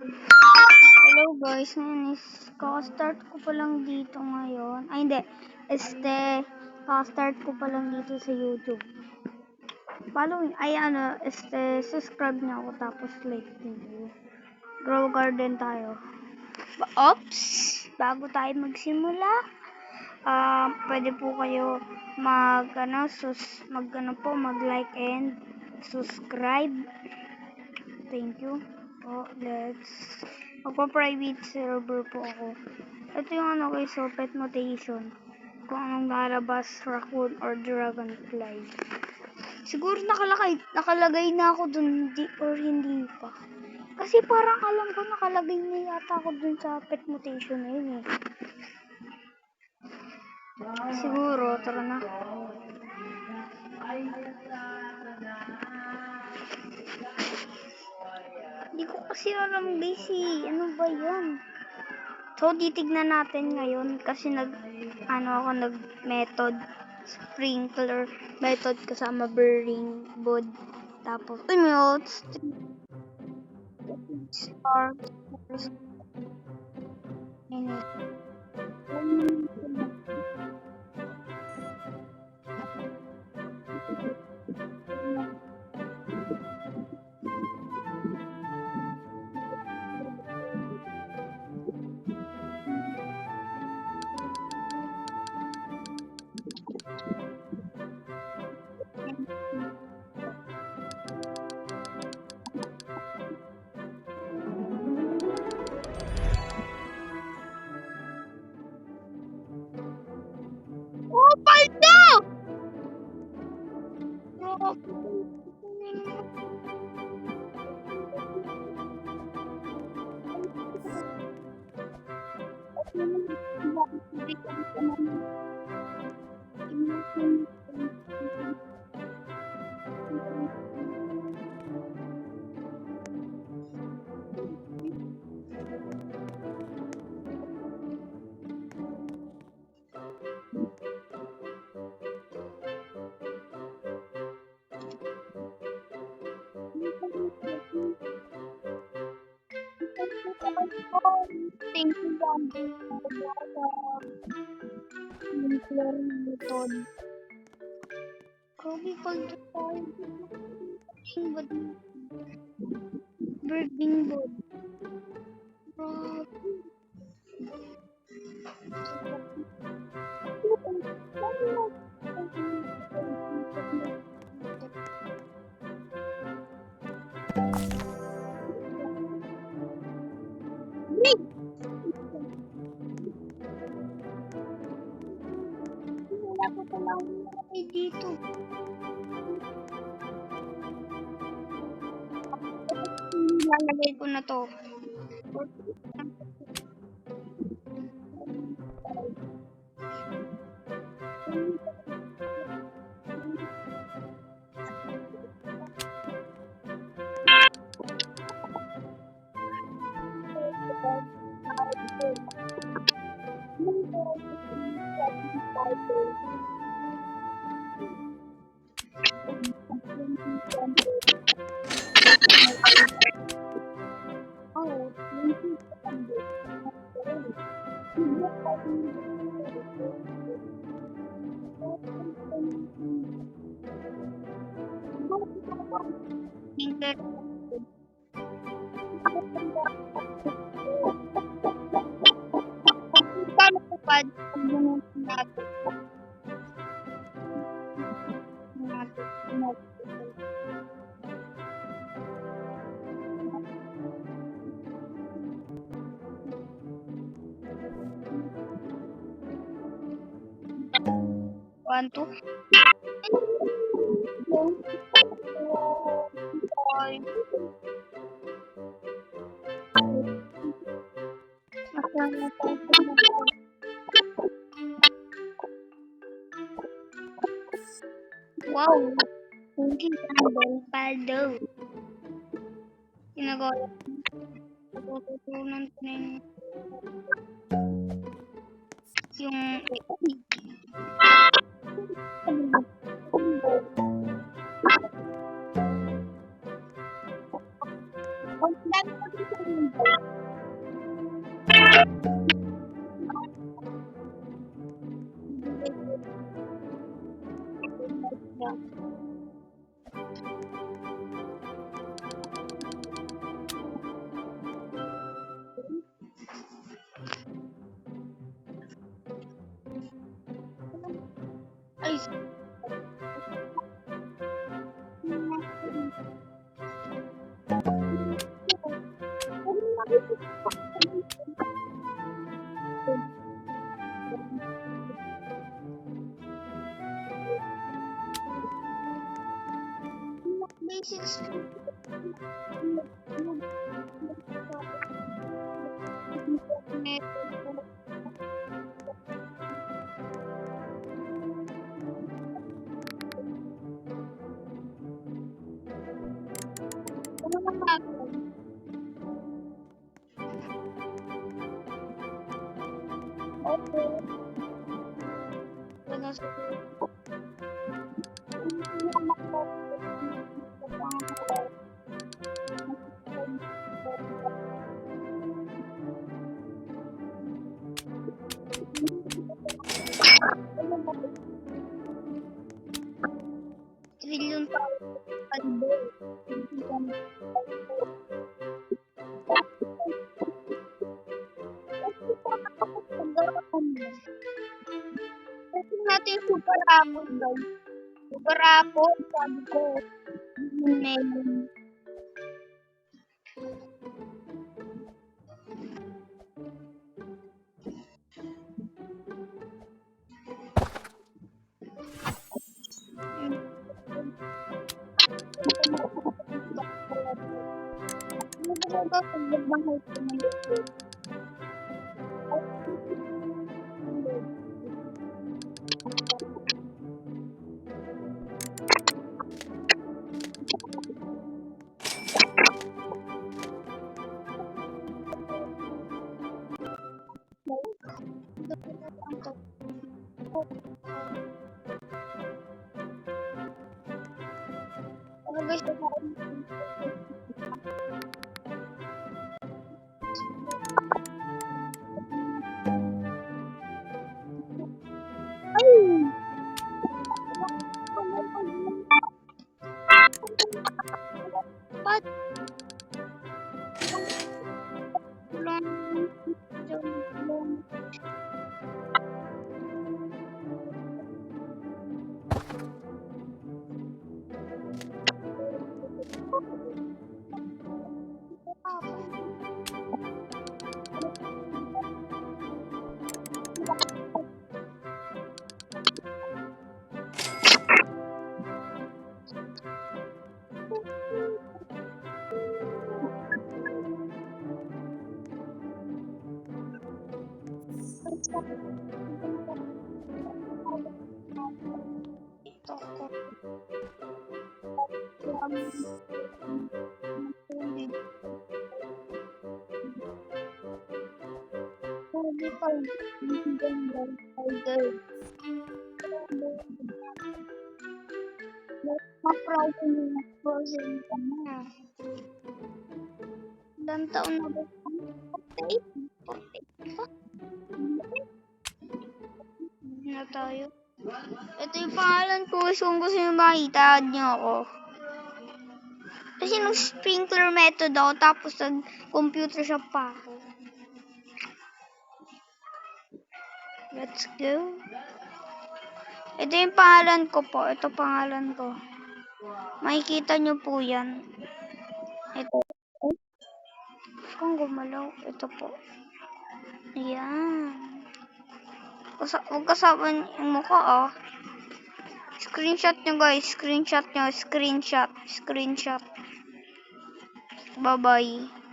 Hello guys, ngayon is kaka-start ko pa lang dito ngayon. Ay hindi, kaka-start ko pa lang dito sa YouTube. Subscribe na ako tapos like din. Grow garden tayo. Oops! Bago tayo magsimula, pwede po kayo mag-like and subscribe. Thank you. Magpa-private server po ako. Ito yung guys, pet mutation. Kung anong lalabas, raccoon or dragonfly. Siguro nakalagay na ako dun, hindi pa. Kasi parang alam ko nakalagay na yata ako dun sa pet mutation na yun eh. Siguro, tara na. Hindi ko kasi alam guys eh. Ano ba yan? So, titignan natin ngayon kasi nag-method sprinkler method kasama burning board. Tapos, start. Oh, paldo! Thank you, method. Kobe paldo tayo. Burning board. Wala ko palang dito. Lalagay ko na to. One, two. Wow, hindi ang paldo. Ginagawa ko. Tututunan ko na yung Ay, basics. Trillion tayo. Kasi natin super apple guys. Super apple, sabi ko. Melon. Ilang taon na ba? 48? Na tayo. Ito yung pangalan ko. Kung gusto nyo makita nyo ako. Kasi nung sprinkler method ako, tapos nag-computer shop pa ako. Let's go. Ito yung pangalan ko po. Ito pangalan ko. Makikita nyo po yan. Ito. Kung gumalaw, ito po. Ayan. Huwag kasama yung mukha, oh. Screenshot nyo, guys. Screenshot nyo. Screenshot. Bye-bye.